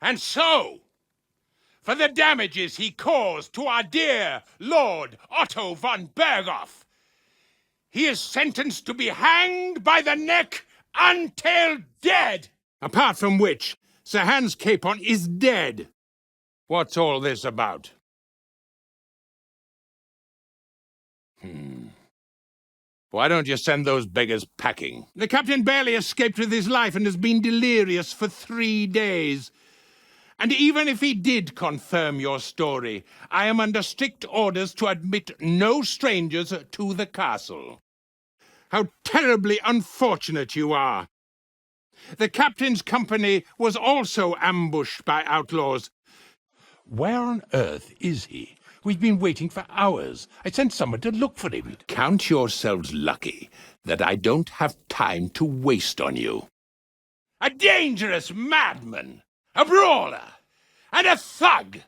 And so, for the damages he caused to our dear Lord Otto von Berghoff, he is sentenced to be hanged by the neck until dead. Apart from which, Sir Hans Capon is dead. What's all this about? Why don't you send those beggars packing? The captain barely escaped with his life and has been delirious for 3 days. And even if he did confirm your story, I am under strict orders to admit no strangers to the castle. How terribly unfortunate you are. The captain's company was also ambushed by outlaws. Where on earth is he? We've been waiting for hours. I sent someone to look for him. Count yourselves lucky that I don't have time to waste on you. A dangerous madman, a brawler, and a thug.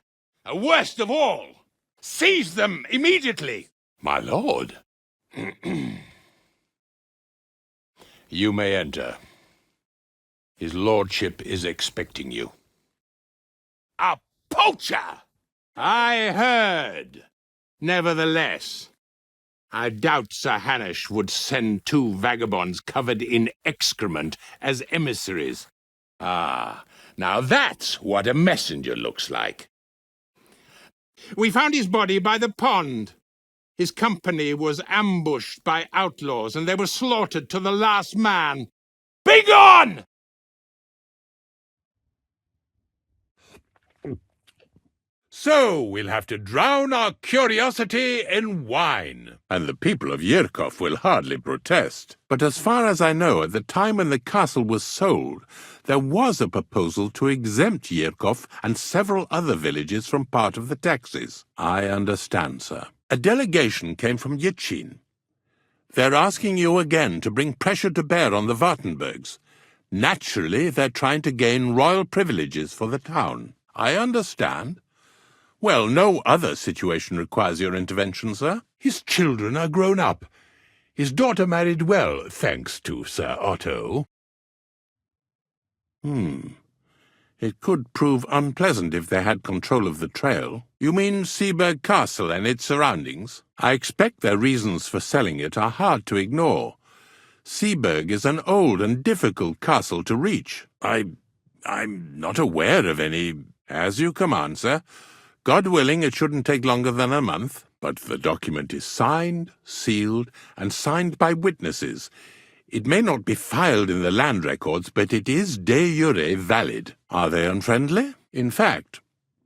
Worst of all, seize them immediately. My lord. You may enter. His lordship is expecting you. A poacher! I heard. Nevertheless, I doubt Sir Hanush would send 2 vagabonds covered in excrement as emissaries. Ah, now that's what a messenger looks like. We found his body by the pond. His company was ambushed by outlaws, and they were slaughtered to the last man. Begone! So we'll have to drown our curiosity in wine. And the people of Yerkov will hardly protest. But as far as I know, at the time when the castle was sold, there was a proposal to exempt Yerkov and several other villages from part of the taxes. I understand, sir. A delegation came from Yitchin. They're asking you again to bring pressure to bear on the Wartenbergs. Naturally, they're trying to gain royal privileges for the town. I understand. Well, no other situation requires your intervention, sir. His children are grown up. His daughter married well, thanks to Sir Otto. It could prove unpleasant if they had control of the trail. You mean Schaumberg Castle and its surroundings? I expect their reasons for selling it are hard to ignore. Schaumberg is an old and difficult castle to reach. I'm not aware of any. As you command, sir. God willing, it shouldn't take longer than a month, but the document is signed, sealed, and signed by witnesses. It may not be filed in the land records, but it is de jure valid. Are they unfriendly? In fact,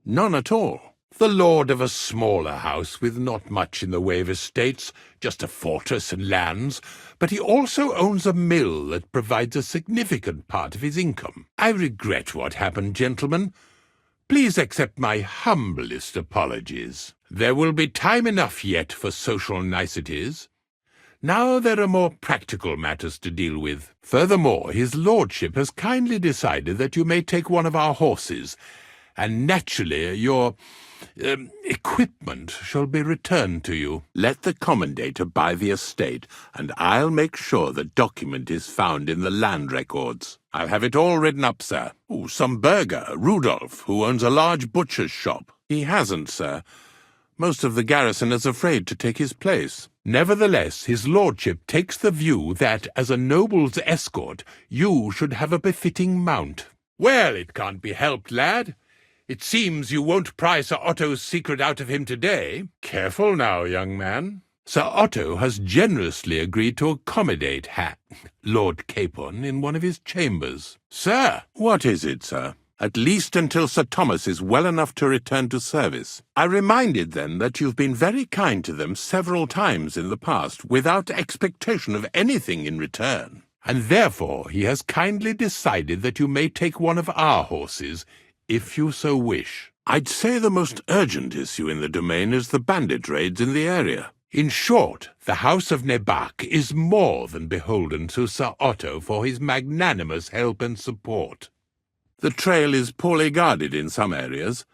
none at all. The lord of a smaller house with not much in the way of estates, just a fortress and lands, but he also owns a mill that provides a significant part of his income. I regret what happened, gentlemen. Please accept my humblest apologies. There will be time enough yet for social niceties. Now there are more practical matters to deal with. Furthermore, his lordship has kindly decided that you may take one of our horses, and naturally your equipment shall be returned to you. Let the commendator buy the estate, and I'll make sure the document is found in the land records. I'll have it all written up, sir. Some burgher, Rudolph, who owns a large butcher's shop. He hasn't, sir. Most of the garrison is afraid to take his place. Nevertheless, his lordship takes the view that, as a noble's escort, you should have a befitting mount. Well, it can't be helped, lad. It seems you won't pry Sir Otto's secret out of him today. Careful now, young man. Sir Otto has generously agreed to accommodate Lord Capon in one of his chambers. Sir! What is it, sir? At least until Sir Thomas is well enough to return to service. I reminded them that you've been very kind to them several times in the past, without expectation of anything in return. And therefore he has kindly decided that you may take one of our horses, if you so wish. I'd say the most urgent issue in the domain is the bandit raids in the area. In short, the House of Nebach is more than beholden to Sir Otto for his magnanimous help and support. The trail is poorly guarded in some areas,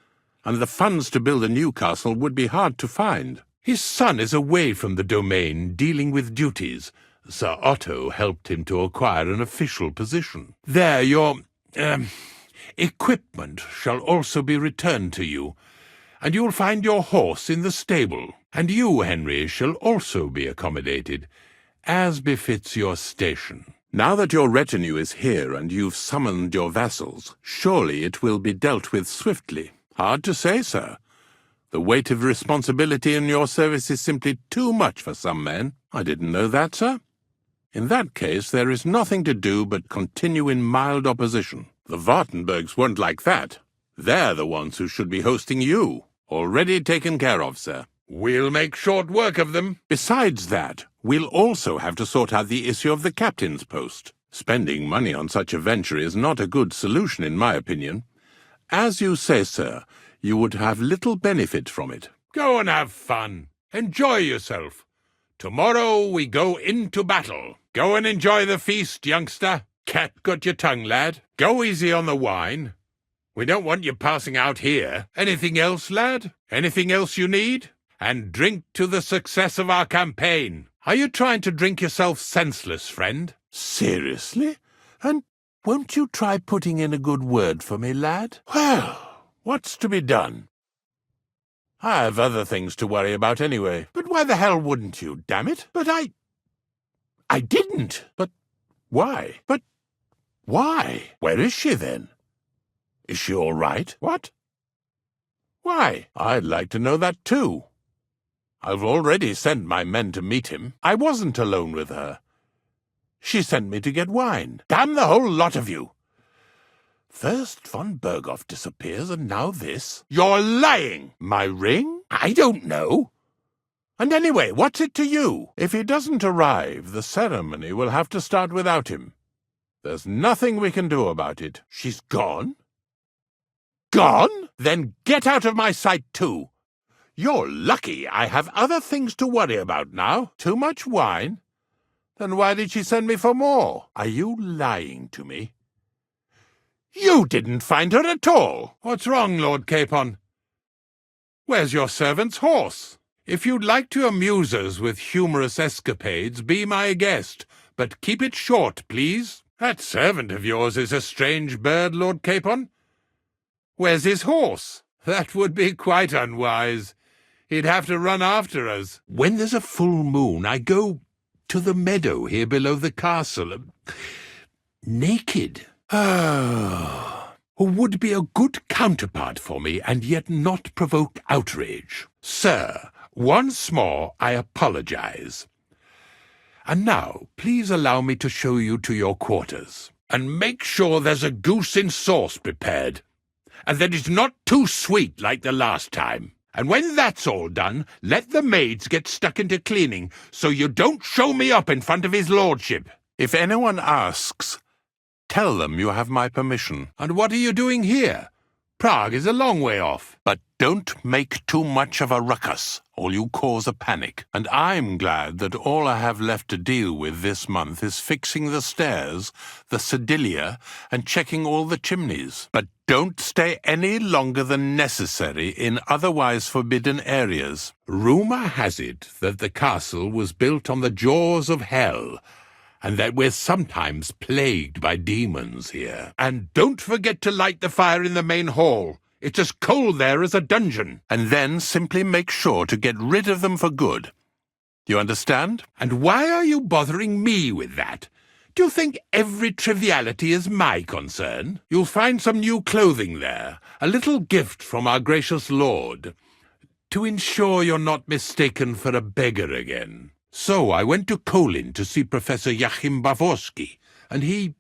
and the funds to build a new castle would be hard to find. His son is away from the domain dealing with duties. Sir Otto helped him to acquire an official position. There, your Equipment shall also be returned to you, and you'll find your horse in the stable. And you, Henry, shall also be accommodated, as befits your station. Now that your retinue is here and you've summoned your vassals, surely it will be dealt with swiftly. Hard to say, sir. The weight of responsibility in your service is simply too much for some men. I didn't know that, sir. In that case, there is nothing to do but continue in mild opposition. The Wartenbergs weren't like that. They're the ones who should be hosting you. Already taken care of, sir. We'll make short work of them. Besides that, we'll also have to sort out the issue of the captain's post. Spending money on such a venture is not a good solution, in my opinion. As you say, sir, you would have little benefit from it. Go and have fun. Enjoy yourself. Tomorrow we go into battle. Go and enjoy the feast, youngster. Catgut your tongue, lad. Go easy on the wine. We don't want you passing out here. Anything else, lad? Anything else you need? And drink to the success of our campaign. Are you trying to drink yourself senseless, friend? Seriously? And won't you try putting in a good word for me, lad? Well, what's to be done? I have other things to worry about anyway. But why the hell wouldn't you, damn it? But I didn't. But why? But why? Where is she, then? Is she all right? What? Why? I'd like to know that, too. I've already sent my men to meet him. I wasn't alone with her. She sent me to get wine. Damn the whole lot of you! First von Berghoff disappears, and now this. You're lying! My ring? I don't know. And anyway, what's it to you? If he doesn't arrive, the ceremony will have to start without him. There's nothing we can do about it. She's gone? Gone? Then get out of my sight, too. You're lucky I have other things to worry about now. Too much wine? Then why did she send me for more? Are you lying to me? You didn't find her at all. What's wrong, Lord Capon? Where's your servant's horse? If you'd like to amuse us with humorous escapades, be my guest, but keep it short, please. That servant of yours is a strange bird, Lord Capon. Where's his horse? That would be quite unwise. He'd have to run after us. When there's a full moon, I go to the meadow here below the castle. Naked. Who would be a good counterpart for me, and yet not provoke outrage. Sir, once more I apologize. And now, please allow me to show you to your quarters. And make sure there's a goose in sauce prepared, and that it's not too sweet like the last time. And when that's all done, let the maids get stuck into cleaning, so you don't show me up in front of his lordship. If anyone asks, tell them you have my permission. And what are you doing here? Prague is a long way off. But don't make too much of a ruckus, or you cause a panic. And I'm glad that all I have left to deal with this month is fixing the stairs, the sedilia, and checking all the chimneys. But don't stay any longer than necessary in otherwise forbidden areas. Rumour has it that the castle was built on the jaws of hell, and that we're sometimes plagued by demons here. And don't forget to light the fire in the main hall. It's as cold there as a dungeon. And then simply make sure to get rid of them for good. Do you understand? And why are you bothering me with that? Do you think every triviality is my concern? You'll find some new clothing there, a little gift from our gracious lord, to ensure you're not mistaken for a beggar again. So I went to Kolin to see Professor Joachim Bavorsky, and he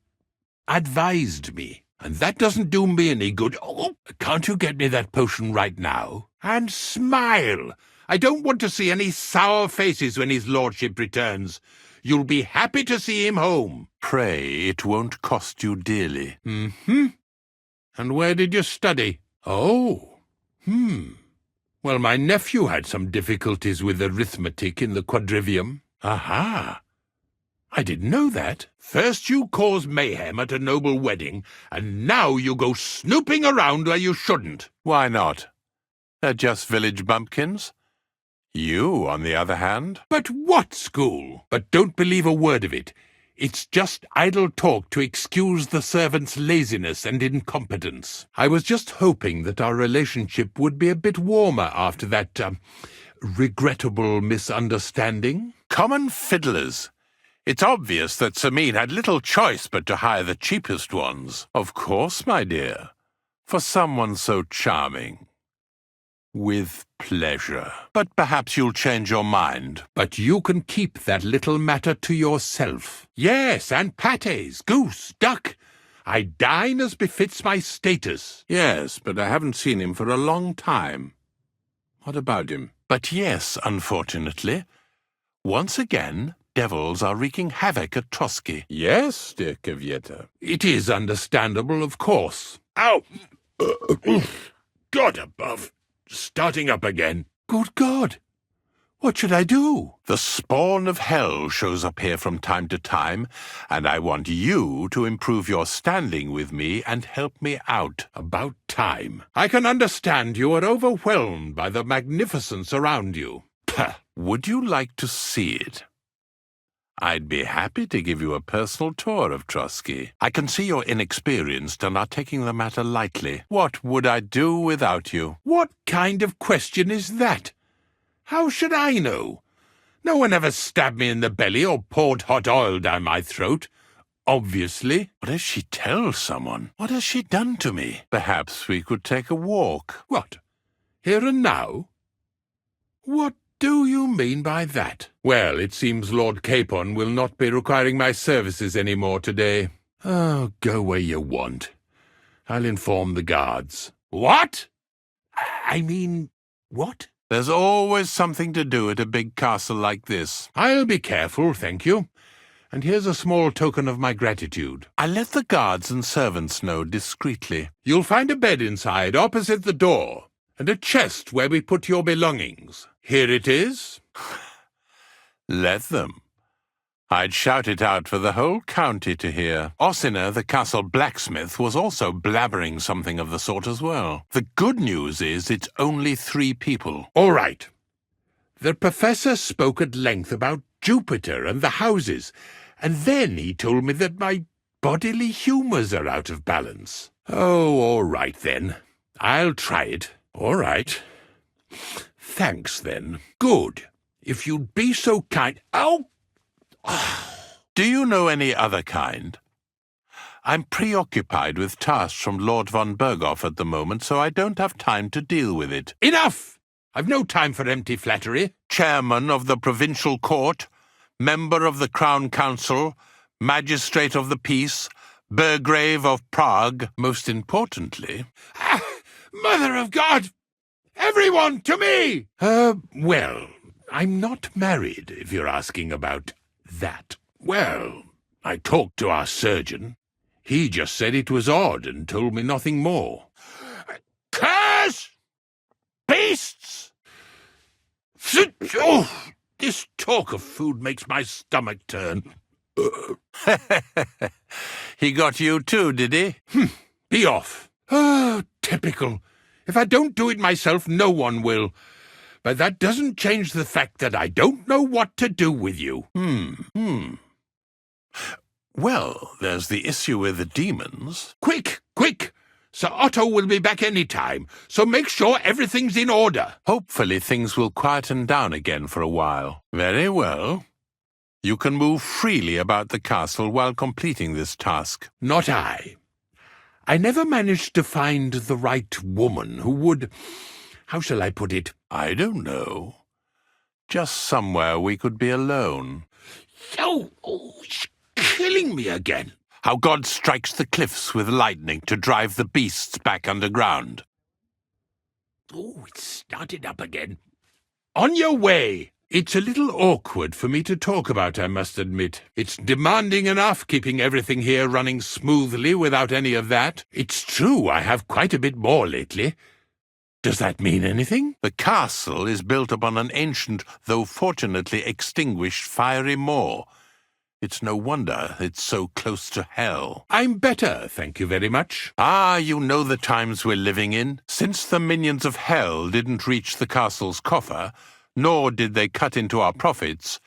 advised me. And that doesn't do me any good. Oh, can't you get me that potion right now? And smile. I don't want to see any sour faces when his lordship returns. You'll be happy to see him home. Pray it won't cost you dearly. Mm-hmm. And where did you study? Oh. Well, my nephew had some difficulties with arithmetic in the quadrivium. Aha. I didn't know that. First you cause mayhem at a noble wedding, and now you go snooping around where you shouldn't. Why not? They're just village bumpkins. You, on the other hand. But what school? But don't believe a word of it. It's just idle talk to excuse the servant's laziness and incompetence. I was just hoping that our relationship would be a bit warmer after that, regrettable misunderstanding. Common fiddlers. It's obvious that Samin had little choice but to hire the cheapest ones. Of course, my dear. For someone so charming. With pleasure. But perhaps you'll change your mind. But you can keep that little matter to yourself. Yes, and pâtés, goose, duck. I dine as befits my status. Yes, but I haven't seen him for a long time. What about him? But yes, unfortunately. Once again, devils are wreaking havoc at Trotsky. Yes, dear Kavieta. It is understandable, of course. Ow! God above. Starting up again. Good God! What should I do? The spawn of hell shows up here from time to time, and I want you to improve your standing with me and help me out. About time. I can understand you are overwhelmed by the magnificence around you. Pah! Would you like to see it? I'd be happy to give you a personal tour of Trotsky. I can see you're inexperienced and are taking the matter lightly. What would I do without you? What kind of question is that? How should I know? No one ever stabbed me in the belly or poured hot oil down my throat. Obviously. What if she tells someone? What has she done to me? Perhaps we could take a walk. What? Here and now? What do you mean by that? Well, it seems Lord Capon will not be requiring my services any more today. Oh, go where you want. I'll inform the guards. What? I mean, what? There's always something to do at a big castle like this. I'll be careful, thank you. And here's a small token of my gratitude. I'll let the guards and servants know discreetly. You'll find a bed inside, opposite the door, and a chest where we put your belongings. Here it is. Let them. I'd shout it out for the whole county to hear. Ossina, the castle blacksmith, was also blabbering something of the sort as well. The good news is it's only 3 people. All right. The professor spoke at length about Jupiter and the houses, and then he told me that my bodily humours are out of balance. Oh, all right then. I'll try it. All right. Thanks, then. Good. If you'd be so kind— Ow! Do you know any other kind? I'm preoccupied with tasks from Lord von Berghoff at the moment, so I don't have time to deal with it. Enough! I've no time for empty flattery. Chairman of the Provincial Court, Member of the Crown Council, Magistrate of the Peace, Burgrave of Prague, most importantly— Mother of God! Everyone to me! Well, I'm not married, if you're asking about that. Well, I talked to our surgeon. He just said it was odd and told me nothing more. Curse! Beasts! Oh, this talk of food makes my stomach turn. He got you too, did he? Be off. Oh, typical. If I don't do it myself, no one will. But that doesn't change the fact that I don't know what to do with you. Well, there's the issue with the demons. Quick, quick! Sir Otto will be back any time, so make sure everything's in order. Hopefully things will quieten down again for a while. Very well. You can move freely about the castle while completing this task. Not I. I never managed to find the right woman who would— how shall I put it? I don't know. Just somewhere we could be alone. Oh, it's killing me again. How God strikes the cliffs with lightning to drive the beasts back underground. Oh, it's started up again. On your way. It's a little awkward for me to talk about, I must admit. It's demanding enough keeping everything here running smoothly without any of that. It's true I have quite a bit more lately. Does that mean anything? The castle is built upon an ancient, though fortunately extinguished, fiery moor. It's no wonder it's so close to hell. I'm better, thank you very much. Ah, you know the times we're living in. Since the minions of hell didn't reach the castle's coffer, nor did they cut into our profits,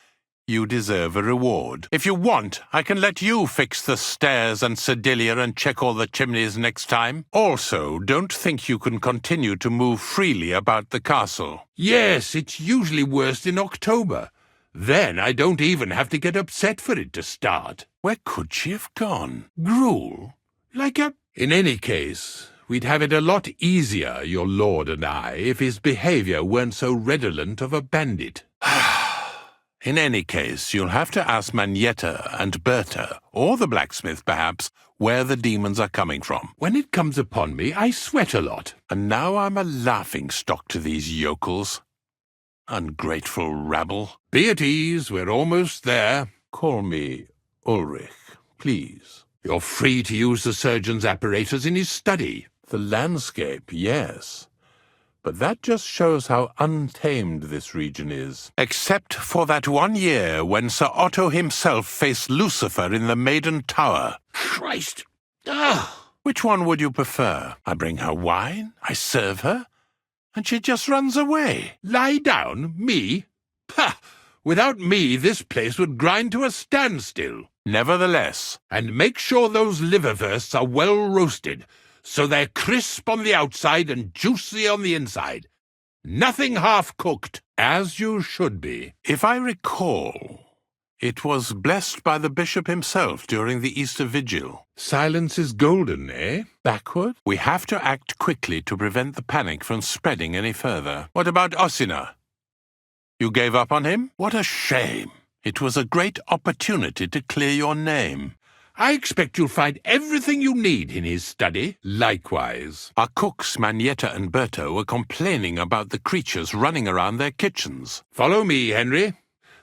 You deserve a reward. If you want, I can let you fix the stairs and sedilia and check all the chimneys next time. Also, don't think you can continue to move freely about the castle. Yes, it's usually worst in October. Then I don't even have to get upset for it to start. Where could she have gone? Gruel? In any case, we'd have it a lot easier, your lord and I, if his behavior weren't so redolent of a bandit. In any case, you'll have to ask Manietta and Berta, or the blacksmith perhaps, where the demons are coming from. When it comes upon me, I sweat a lot. And now I'm a laughingstock to these yokels. Ungrateful rabble. Be at ease, we're almost there. Call me Ulrich, please. You're free to use the surgeon's apparatus in his study. The landscape, yes. But that just shows how untamed this region is. Except for that 1 year when Sir Otto himself faced Lucifer in the Maiden Tower. Christ! Ah! Which one would you prefer? I bring her wine, I serve her, and she just runs away. Lie down? Me? Pah! Without me, this place would grind to a standstill. Nevertheless. And make sure those liverwursts are well roasted, so they're crisp on the outside and juicy on the inside. Nothing half-cooked, as you should be. If I recall, it was blessed by the bishop himself during the Easter Vigil. Silence is golden, eh? Backward? We have to act quickly to prevent the panic from spreading any further. What about Ossina? You gave up on him? What a shame. It was a great opportunity to clear your name. I expect you'll find everything you need in his study. Likewise. Our cooks, Manietta and Berto, were complaining about the creatures running around their kitchens. Follow me, Henry.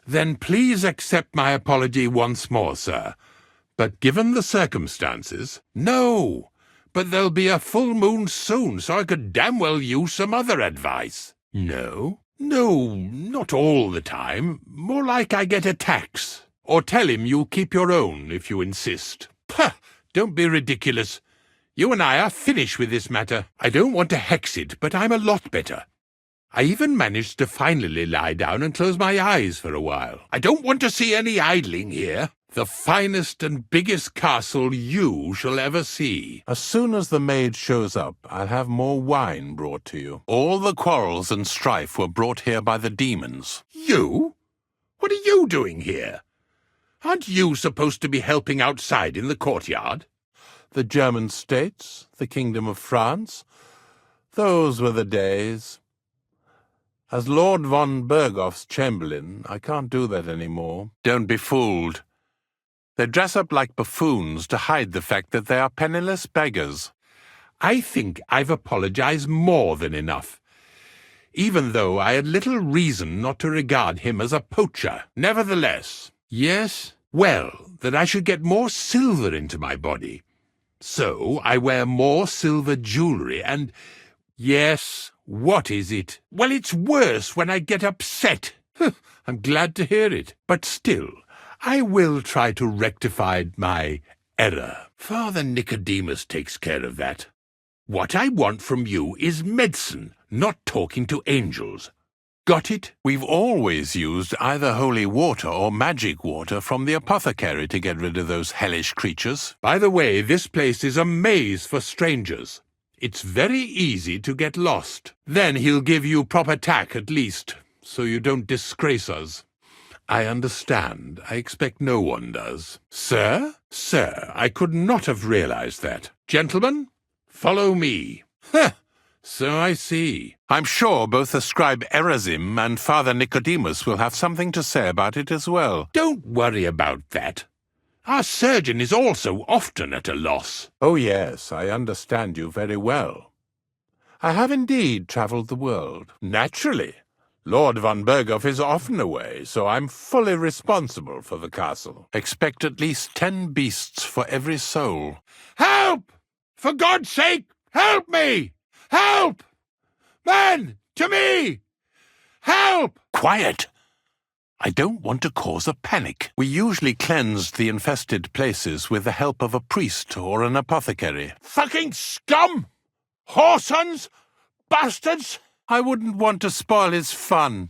Then please accept my apology once more, sir. But given the circumstances... No, but there'll be a full moon soon, so I could damn well use some other advice. No? No, not all the time. More like I get a tax. Or tell him you'll keep your own, if you insist. Pah! Don't be ridiculous. You and I are finished with this matter. I don't want to hex it, but I'm a lot better. I even managed to finally lie down and close my eyes for a while. I don't want to see any idling here. The finest and biggest castle you shall ever see. As soon as the maid shows up, I'll have more wine brought to you. All the quarrels and strife were brought here by the demons. You? What are you doing here? Aren't you supposed to be helping outside in the courtyard? The German states, the Kingdom of France, those were the days. As Lord von Bergoff's Chamberlain, I can't do that anymore. Don't be fooled. They dress up like buffoons to hide the fact that they are penniless beggars. I think I've apologized more than enough, even though I had little reason not to regard him as a poacher. Nevertheless, yes, well, that I should get more silver into my body. So I wear more silver jewelry and... Yes, what is it? Well, it's worse when I get upset. I'm glad to hear it. But still, I will try to rectify my error. Father Nicodemus takes care of that. What I want from you is medicine, not talking to angels. Got it? We've always used either holy water or magic water from the apothecary to get rid of those hellish creatures. By the way, this place is a maze for strangers. It's very easy to get lost. Then he'll give you proper tack at least, so you don't disgrace us. I understand. I expect no one does. Sir? Sir, I could not have realized that. Gentlemen, follow me. Huh! So I see. I'm sure both the scribe Erazim and Father Nicodemus will have something to say about it as well. Don't worry about that. Our surgeon is also often at a loss. Oh yes, I understand you very well. I have indeed travelled the world. Naturally. Lord von Bergoff is often away, so I'm fully responsible for the castle. Expect at least 10 beasts for every soul. Help! For God's sake, help me! Help! Man, to me! Help! Quiet! I don't want to cause a panic. We usually cleansed the infested places with the help of a priest or an apothecary. Fucking scum! Whoresons! Bastards! I wouldn't want to spoil his fun.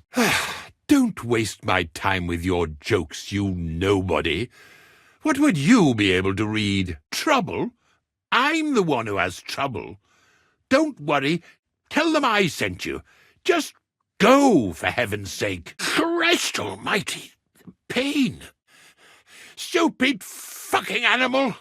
Don't waste my time with your jokes, you nobody. What would you be able to read? Trouble? I'm the one who has trouble. Don't worry. Tell them I sent you. Just go, for heaven's sake. Christ almighty. Pain. Stupid fucking animal.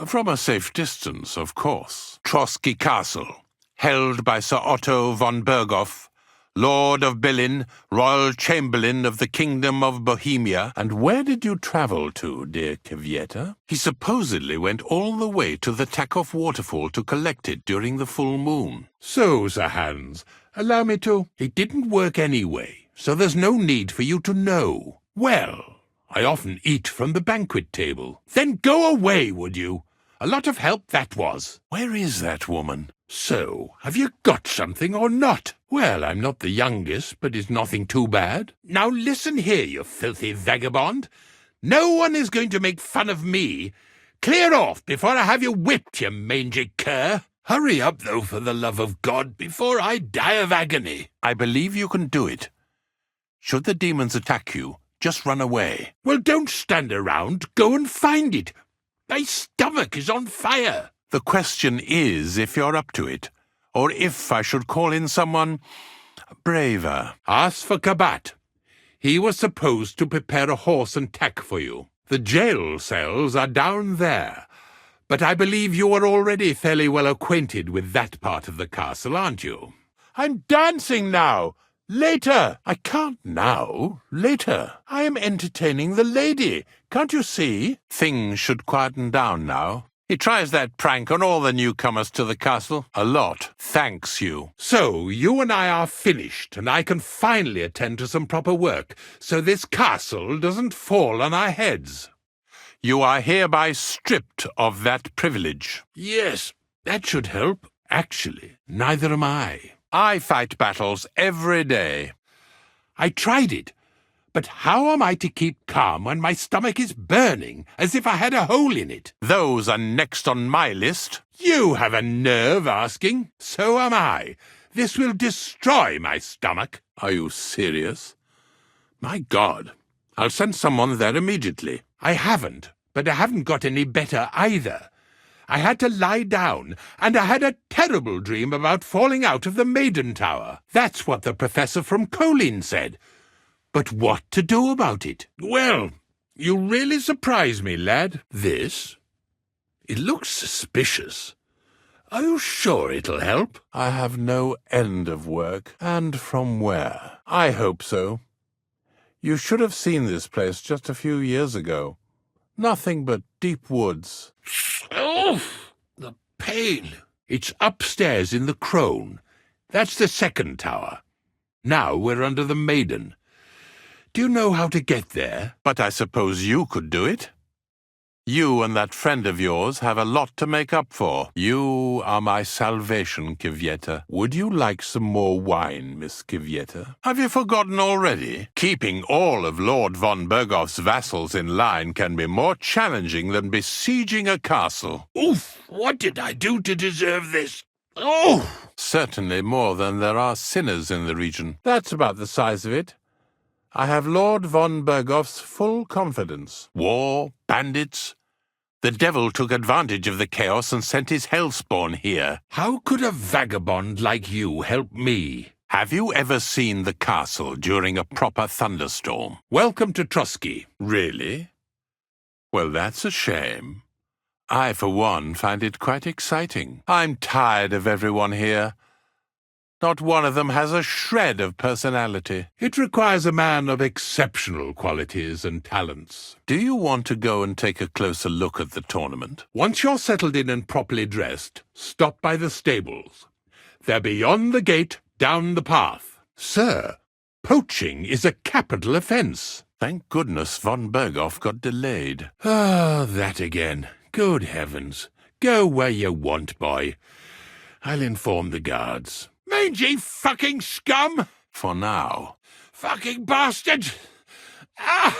From a safe distance, of course. Trotsky Castle, held by Sir Otto von Berghoff, Lord of Berlin, Royal Chamberlain of the Kingdom of Bohemia. And where did you travel to, dear Kvyeta? He supposedly went all the way to the Takoff waterfall to collect it during the full moon. So, Sir Hans, allow me to... It didn't work anyway, so there's no need for you to know. Well, I often eat from the banquet table. Then go away, would you? A lot of help that was. Where is that woman? So, have you got something or not? Well, I'm not the youngest, but it's nothing too bad. Now listen here, you filthy vagabond. No one is going to make fun of me. Clear off before I have you whipped, you mangy cur. Hurry up, though, for the love of God, before I die of agony. I believe you can do it. Should the demons attack you, just run away. Well, don't stand around. Go and find it. My stomach is on fire. The question is if you're up to it, or if I should call in someone braver. Ask for Kabat. He was supposed to prepare a horse and tack for you. The jail cells are down there, but I believe you are already fairly well acquainted with that part of the castle, aren't you? I'm dancing now. Later. I can't now. Later. I am entertaining the lady. Can't you see? Things should quieten down now. He tries that prank on all the newcomers to the castle. A lot. Thanks you. So, you and I are finished, and I can finally attend to some proper work, so this castle doesn't fall on our heads. You are hereby stripped of that privilege. Yes, that should help. Actually, neither am I. I fight battles every day. I tried it, but how am I to keep calm when my stomach is burning, as if I had a hole in it? Those are next on my list. You have a nerve asking. So am I. This will destroy my stomach. Are you serious? My God, I'll send someone there immediately. I haven't, but I haven't got any better either. I had to lie down, and I had a terrible dream about falling out of the Maiden Tower. That's what the professor from Colleen said. But what to do about it? Well, you really surprise me, lad. This? It looks suspicious. Are you sure it'll help? I have no end of work. And from where? I hope so. You should have seen this place just a few years ago. Nothing but deep woods. Oh, the pain. It's upstairs in the Crone. That's the second tower. Now we're under the Maiden. Do you know how to get there? But I suppose you could do it. You and that friend of yours have a lot to make up for. You are my salvation, Kvyeta. Would you like some more wine, Miss Kvyeta? Have you forgotten already? Keeping all of Lord von Berghoff's vassals in line can be more challenging than besieging a castle. Oof! What did I do to deserve this? Oh! Certainly more than there are sinners in the region. That's about the size of it. I have Lord von Berghoff's full confidence. War, bandits. The devil took advantage of the chaos and sent his hellspawn here. How could a vagabond like you help me? Have you ever seen the castle during a proper thunderstorm? Welcome to Trotsky. Really? Well, that's a shame. I, for one, find it quite exciting. I'm tired of everyone here. Not one of them has a shred of personality. It requires a man of exceptional qualities and talents. Do you want to go and take a closer look at the tournament? Once you're settled in and properly dressed, stop by the stables. They're beyond the gate, down the path. Sir, poaching is a capital offence. Thank goodness von Berghoff got delayed. Ah, that again. Good heavens. Go where you want, boy. I'll inform the guards. Mangy fucking scum! For now. Fucking bastards! Ah!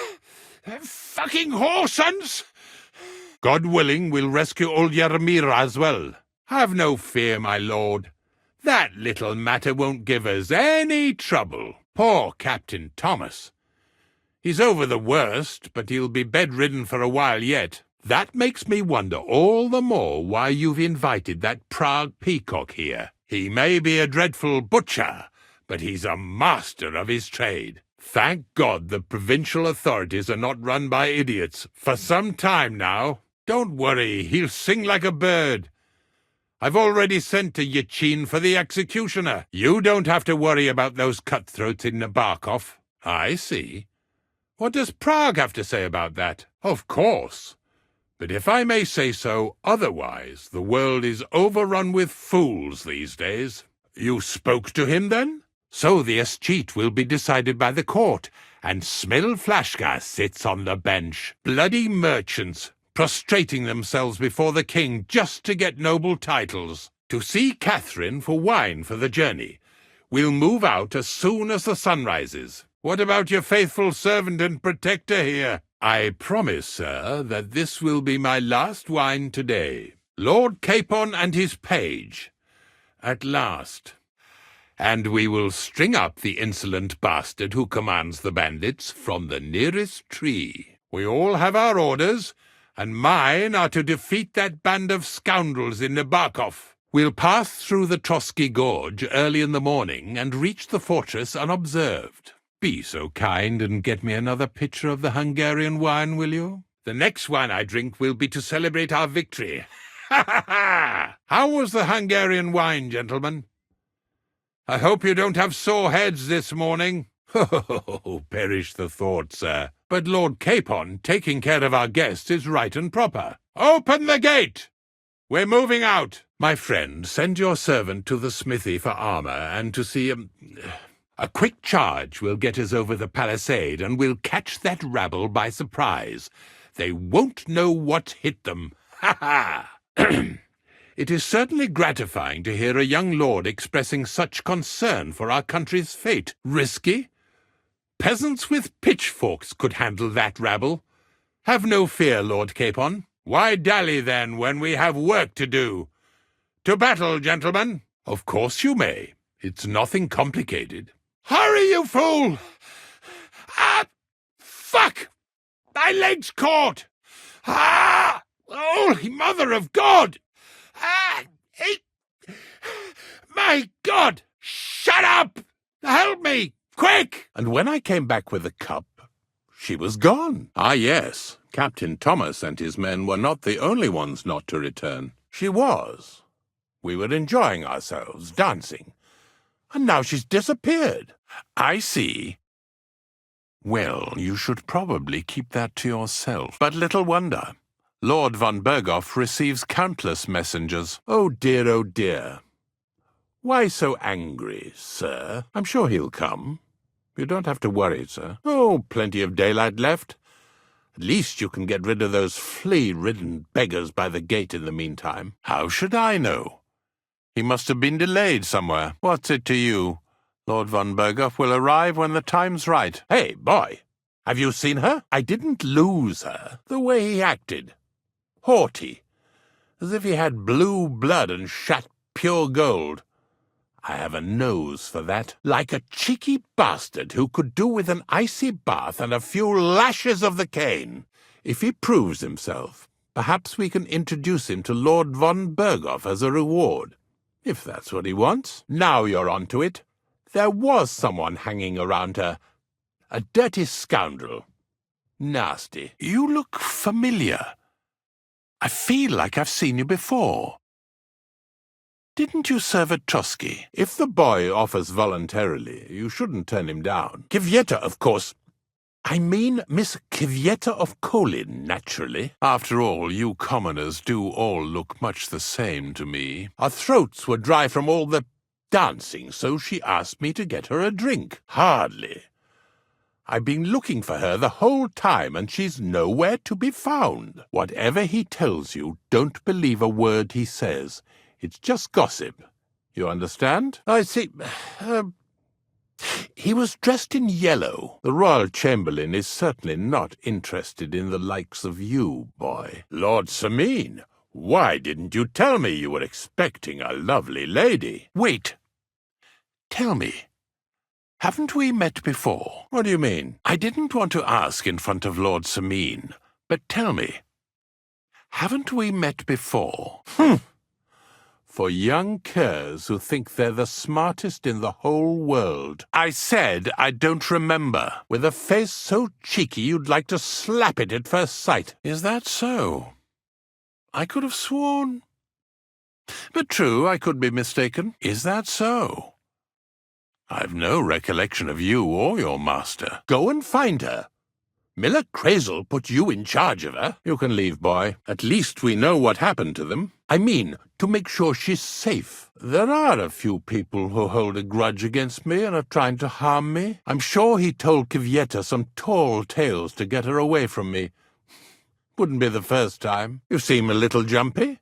Fucking whoresons! God willing, we'll rescue old Yarmira as well. Have no fear, my lord. That little matter won't give us any trouble. Poor Captain Thomas. He's over the worst, but he'll be bedridden for a while yet. That makes me wonder all the more why you've invited that Prague peacock here. He may be a dreadful butcher, but he's a master of his trade. Thank God the provincial authorities are not run by idiots for some time now. Don't worry, he'll sing like a bird. I've already sent to Yachin for the executioner. You don't have to worry about those cutthroats in Nabokov. I see. What does Prague have to say about that? Of course. But if I may say so, otherwise the world is overrun with fools these days. You spoke to him, then? So the escheat will be decided by the court, and Smil Flashka sits on the bench. Bloody merchants, prostrating themselves before the king just to get noble titles. To see Catherine for wine for the journey. We'll move out as soon as the sun rises. What about your faithful servant and protector here? I promise, sir, that this will be my last wine today. Lord Capon and his page. At last. And we will string up the insolent bastard who commands the bandits from the nearest tree. We all have our orders, and mine are to defeat that band of scoundrels in Nabokov. We'll pass through the Trotsky Gorge early in the morning and reach the fortress unobserved. Be so kind and get me another pitcher of the Hungarian wine, will you? The next wine I drink will be to celebrate our victory. Ha ha ha! How was the Hungarian wine, gentlemen? I hope you don't have sore heads this morning. Oh, perish the thought, sir. But Lord Capon taking care of our guests is right and proper. Open the gate! We're moving out. My friend, send your servant to the smithy for armor and to see a quick charge will get us over the palisade, and we'll catch that rabble by surprise. They won't know what hit them. Ha ha! It is certainly gratifying to hear a young lord expressing such concern for our country's fate. Risky? Peasants with pitchforks could handle that rabble. Have no fear, Lord Capon. Why dally, then, when we have work to do? To battle, gentlemen. Of course you may. It's nothing complicated. Hurry, you fool! Ah! Fuck! My leg's caught! Ah! Holy Mother of God! Ah! My God! Shut up! Help me! Quick! And when I came back with the cup, she was gone. Ah, yes. Captain Thomas and his men were not the only ones not to return. She was. We were enjoying ourselves, dancing. And now she's disappeared. I see. Well, you should probably keep that to yourself. But little wonder. Lord von Berghoff receives countless messengers. Oh dear, oh dear. Why so angry, sir? I'm sure he'll come. You don't have to worry, sir. Oh, plenty of daylight left. At least you can get rid of those flea-ridden beggars by the gate in the meantime. How should I know? He must have been delayed somewhere. What's it to you? Lord von Berghoff will arrive when the time's right. Hey, boy, have you seen her? I didn't lose her. The way he acted. Haughty. As if he had blue blood and shat pure gold. I have a nose for that. Like a cheeky bastard who could do with an icy bath and a few lashes of the cane. If he proves himself, perhaps we can introduce him to Lord von Berghoff as a reward. If that's what he wants. Now you're on to it. There was someone hanging around her. A dirty scoundrel. Nasty. You look familiar. I feel like I've seen you before. Didn't you serve at Trotsky? If the boy offers voluntarily, you shouldn't turn him down. Kvyeta, of course. I mean Miss Kvyeta of Kolin, naturally. After all, you commoners do all look much the same to me. Our throats were dry from all the dancing, so she asked me to get her a drink. Hardly. I've been looking for her the whole time, and she's nowhere to be found. Whatever he tells you, don't believe a word he says. It's just gossip. You understand? I see. He was dressed in yellow. The royal Chamberlain is certainly not interested in the likes of you, boy. Lord Samine, why didn't you tell me you were expecting a lovely lady? Wait. Tell me, Haven't we met before? What do you mean? I didn't want to ask in front of Lord Sameen, but tell me, haven't we met before? For young curs who think they're the smartest in the whole world. I said I don't remember, with a face so cheeky you'd like to slap it at first sight. Is that so? I could have sworn. But true, I could be mistaken. Is that so? I've no recollection of you or your master. Go and find her. Miller Crazel put you in charge of her. You can leave, boy. At least we know what happened to them. I mean, to make sure she's safe. There are a few people who hold a grudge against me and are trying to harm me. I'm sure he told Kvyetta some tall tales to get her away from me. Wouldn't be the first time. You seem a little jumpy.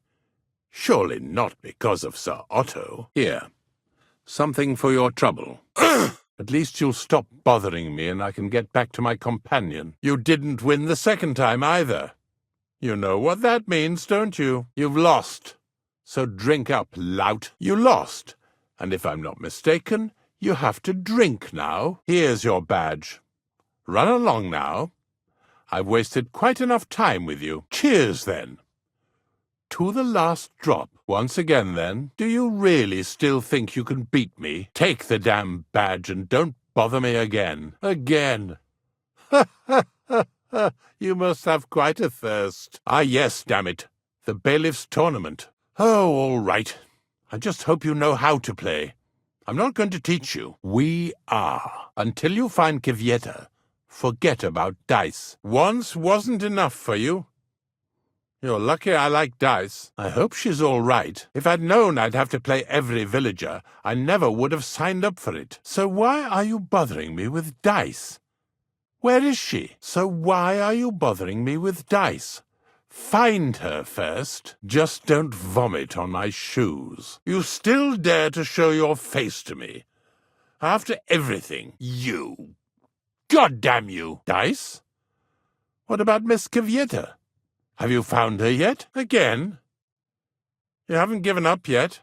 Surely not because of Sir Otto. Here. Something for your trouble. At least you'll stop bothering me and I can get back to my companion. You didn't win the second time either. You know what that means, don't you? You've lost. So drink up, lout. You lost. And if I'm not mistaken, you have to drink now. Here's your badge. Run along now. I've wasted quite enough time with you. Cheers, then. To the last drop. Once again, then. Do you really still think you can beat me? Take the damn badge and don't bother me again. Again. Ha, ha, ha, ha. You must have quite a thirst. Ah, yes, damn it. The bailiff's tournament. Oh, all right. I just hope you know how to play. I'm not going to teach you. We are. Until you find Kvyetta, forget about dice. Once wasn't enough for you. You're lucky I like dice. I hope she's all right. If I'd known I'd have to play every villager, I never would have signed up for it. So why are you bothering me with dice? Where is she? So why are you bothering me with dice? Find her first. Just don't vomit on my shoes. You still dare to show your face to me. After everything, you. God damn you. Dice? What about Miss Kvyetta? Have you found her yet? Again? You haven't given up yet?